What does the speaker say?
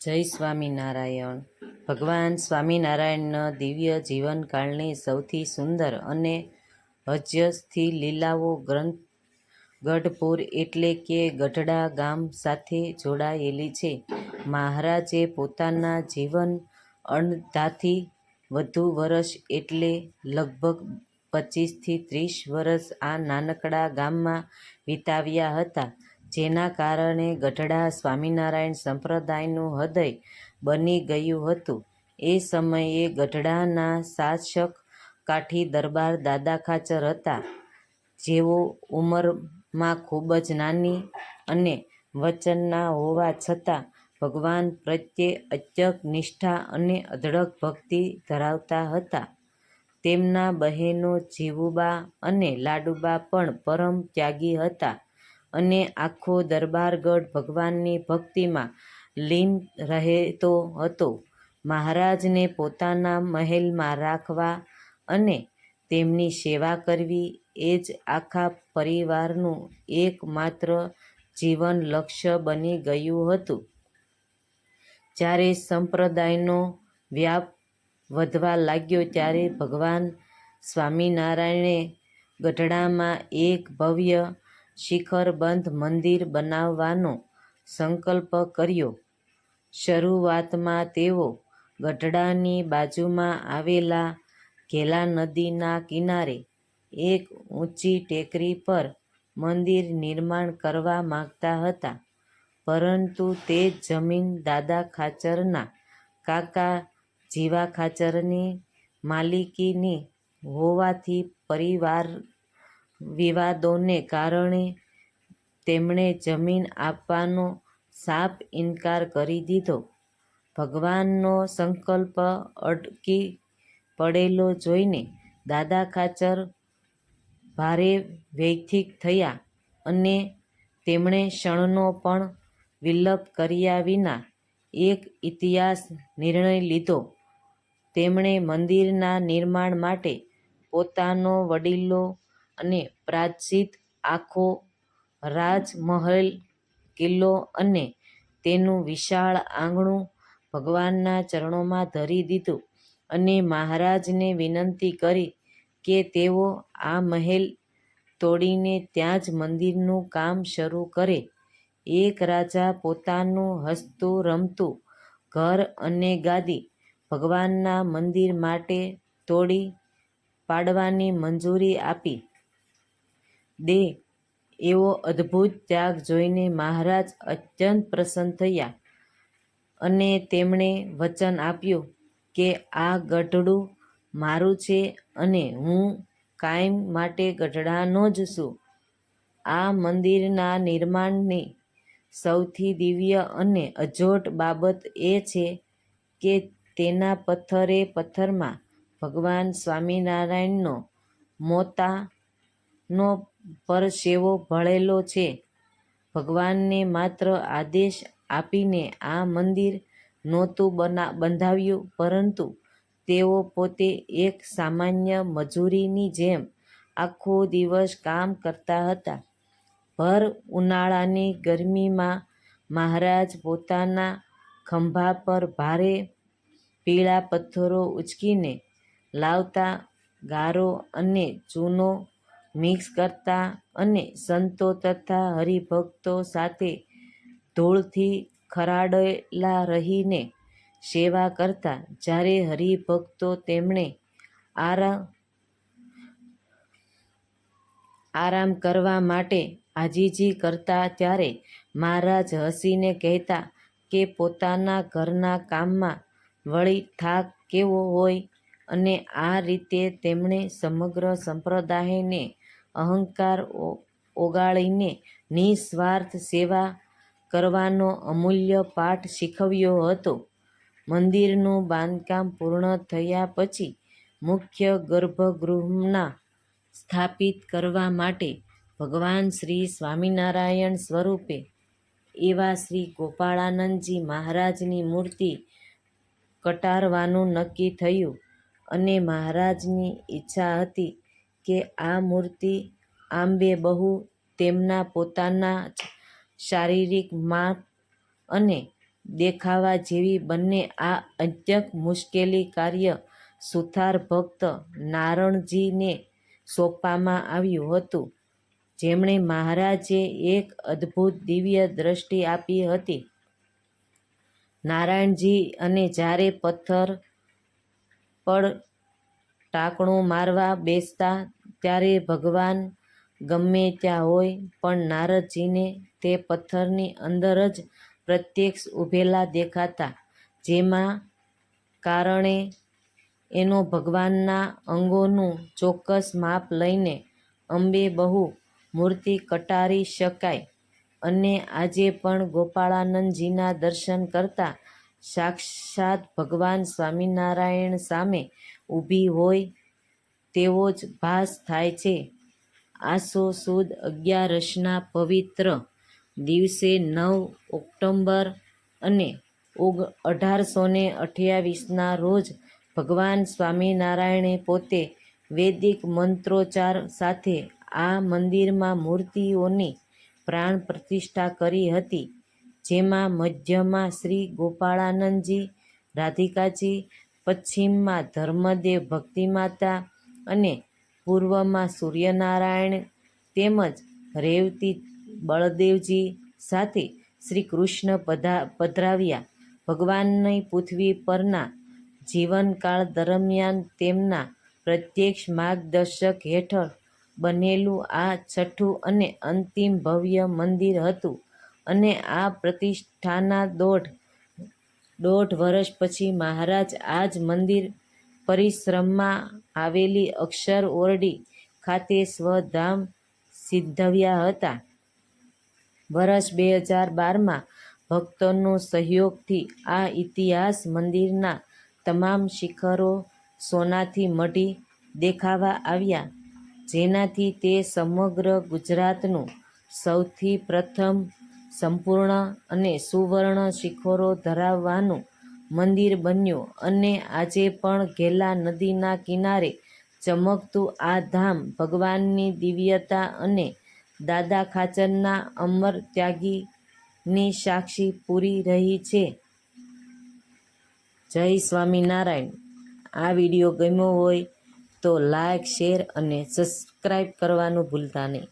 જય સ્વામિનારાયણ. ભગવાન સ્વામિનારાયણના દિવ્ય જીવનકાળની સૌથી સુંદર અને હૃદયસ્થી લીલાઓ ગઢપુર એટલે કે ગઢડા ગામ સાથે જોડાયેલી છે. મહારાજે પોતાના જીવન અડધાથી વધુ વર્ષ એટલે લગભગ 25 થી 30 વર્ષ આ નાનકડા ગામમાં વિતાવ્યા હતા, જેના કારણે ગઢડા સ્વામિનારાયણ સંપ્રદાયનું હૃદય બની ગયું હતું. એ સમયે ગઢડાના શાસક કાઠી દરબાર દાદા ખાચર હતા, જેઓ ઉંમરમાં ખૂબ જ નાની અને વચનના હોવા છતાં ભગવાન પ્રત્યે અત્યંત નિષ્ઠા અને અઢળક ભક્તિ ધરાવતા હતા. તેમના બહેનો જીવુબા અને લાડુબા પણ પરમ ત્યાગી હતા અને આખો દરબારગઢ ભગવાનની ભક્તિમાં લીન રહેતો હતો. મહારાજને પોતાના મહેલમાં રાખવા અને તેમની સેવા કરવી એ જ આખા પરિવારનું એકમાત્ર જીવન લક્ષ્ય બની ગયું હતું. જ્યારે સંપ્રદાયનો વ્યાપ વધવા લાગ્યો ત્યારે ભગવાન સ્વામિનારાયણે ગઢડામાં એક ભવ્ય શિખરબદ્ધ મંદિર બનાવવાનો સંકલ્પ કર્યો. શરૂઆતમાં તેઓ ગઢડાની બાજુમાં આવેલા ઘેલા નદીના કિનારે એક ઊંચી ટેકરી પર મંદિર નિર્માણ કરવા માંગતા હતા, પરંતુ તે જમીન દાદા ખાચરના કાકા જીવા ખાચરની માલિકીની હોવાથી પરિવાર વિવાદોને કારણે તેમણે જમીન આપવાનો સાફ ઇનકાર કરી દીધો. ભગવાનનો સંકલ્પ અટકી પડેલો જોઈને દાદા ખાચર ભારે વ્યથિત થયા અને તેમણે ક્ષણનો પણ વિલંબ કર્યા વિના એક ઇતિહાસ નિર્ણય લીધો. તેમણે મંદિરના નિર્માણ માટે પોતાનો વડીલો અને પ્રાયશ્ચિત આખો રાજમહેલ, કિલ્લો અને તેનું વિશાળ આંગણું ભગવાનના ચરણોમાં ધરી દીધું અને મહારાજને વિનંતી કરી કે તેઓ આ મહેલ તોડીને ત્યાં જ મંદિરનું કામ શરૂ કરે. એક રાજા પોતાનું હસતું રમતું ઘર અને ગાદી ભગવાનના મંદિર માટે તોડી પાડવાની મંજૂરી આપી દે એવો અદ્ભુત ત્યાગ જોઈને મહારાજ અત્યંત પ્રસન્ન થયા અને તેમણે વચન આપ્યું કે આ ગઢડું મારું છે અને હું કાયમ માટે ગઢડાનો જ છું. આ મંદિરના નિર્માણની સૌથી દિવ્ય અને અજોડ બાબત એ છે કે તેના પથ્થરે પથ્થરમાં ભગવાન સ્વામિનારાયણનો પોતાનો પરસેવો ભળેલો છે. ભગવાનને માત્ર આદેશ આપીને આ મંદિર નહોતું બંધાવ્યું, પરંતુ તેઓ પોતે એક સામાન્ય મજૂરની જેમ આખો દિવસ કામ કરતા હતા. ભર ઉનાળાની ગરમીમાં મહારાજ પોતાના ખભા પર ભારે પીળા પથ્થરો ઊંચકીને લાવતા, ગારો અને ચૂનો મિક્સ કરતા અને સંતો તથા હરિભક્તો સાથે ધૂળથી ખરાડેલા રહીને સેવા કરતા. જ્યારે હરિભક્તો તેમને આરામ કરવા માટે આજીજી કરતા ત્યારે મહારાજ હસીને કહેતા કે પોતાના ઘરના કામમાં વળી થાક કેવો હોય, અને આ રીતે તેમણે સમગ્ર સંપ્રદાયને અહંકાર ઓગાળીને નિસ્વાર્થ સેવા કરવાનો અમૂલ્ય પાઠ શીખવ્યો હતો. મંદિરનું બાંધકામ પૂર્ણ થયા પછી મુખ્ય ગર્ભગૃહમાં સ્થાપિત કરવા માટે ભગવાન શ્રી સ્વામિનારાયણ સ્વરૂપે એવા શ્રી ગોપાળાનંદજી મહારાજની મૂર્તિ કટારવાનું નક્કી થયું અને મહારાજની ઈચ્છા હતી કે આ મૂર્તિ આંબેબહુ તેમના પોતાના જ શારીરિક માપ અને દેખાવા જેવી બંને આ અત્યંત મુશ્કેલી કાર્ય સુથાર ભક્ત નારણજીને સોંપવામાં આવ્યું હતું, જેમણે મહારાજે એક અદ્ભુત દિવ્ય દ્રષ્ટિ આપી હતી. નારાયણજી અને જ્યારે પથ્થર પર ટાંકણું મારવા બેસતા ત્યારે ભગવાન ગમે ત્યાં હોય પણ નારદજીને તે પથ્થરની અંદર જ પ્રત્યક્ષ ઊભેલા દેખાતા, જેમાં કારણે એનો ભગવાનના અંગોનું ચોક્કસ માપ લઈને અંબે બહુ મૂર્તિ કટારી શકાય. અને આજે પણ ગોપાળાનંદજીના દર્શન કરતા સાક્ષાત ભગવાન સ્વામિનારાયણ સામે ઊભી હોય તેવો જ ભાસ થાય છે. આસો સુદ 11ના પવિત્ર દિવસે 9 ઓક્ટોબર અને 1828ના રોજ ભગવાન સ્વામિનારાયણે પોતે વૈદિક મંત્રોચ્ચાર સાથે આ મંદિરમાં મૂર્તિઓની પ્રાણ પ્રતિષ્ઠા કરી હતી, જેમાં મધ્યમાં શ્રી ગોપાળાનંદજી, રાધિકાજી, પશ્ચિમમાં ધર્મદેવ ભક્તિમાતા અને પૂર્વમાં સૂર્યનારાયણ તેમજ રેવતી બળદેવજી સાથે શ્રી કૃષ્ણ પધરાવ્યા. ભગવાનની પૃથ્વી પરના જીવનકાળ દરમિયાન તેમના પ્રત્યક્ષ માર્ગદર્શન હેઠળ બનેલું આ છઠ્ઠું અને અંતિમ ભવ્ય મંદિર હતું અને આ પ્રતિષ્ઠાના દોઢ વર્ષ પછી મહારાજ આ જ મંદિર પરિસરમાં આવેલી અક્ષર ઓરડી ખાતે સ્વધામ સીધવ્યા હતા. વર્ષ 2012માં ભક્તોના સહયોગથી આ ઇતિહાસ મંદિરના તમામ શિખરો સોનાથી મઢી દેખાવા આવ્યા, જેનાથી તે સમગ્ર ગુજરાતનું સૌથી પ્રથમ સંપૂર્ણ અને સુવર્ણ શિખરો ધરાવવાનું મંદિર બન્યું. અને આજે પણ ઘેલા નદીના કિનારે ચમકતું આ ધામ ભગવાનની દિવ્યતા અને દાદા ખાચરના અમર ત્યાગની સાક્ષી પૂરી રહી છે. જય સ્વામિનારાયણ. આ વિડીયો ગમ્યો હોય તો લાઈક, શેર અને સબસ્ક્રાઈબ કરવાનું ભૂલતા નહીં.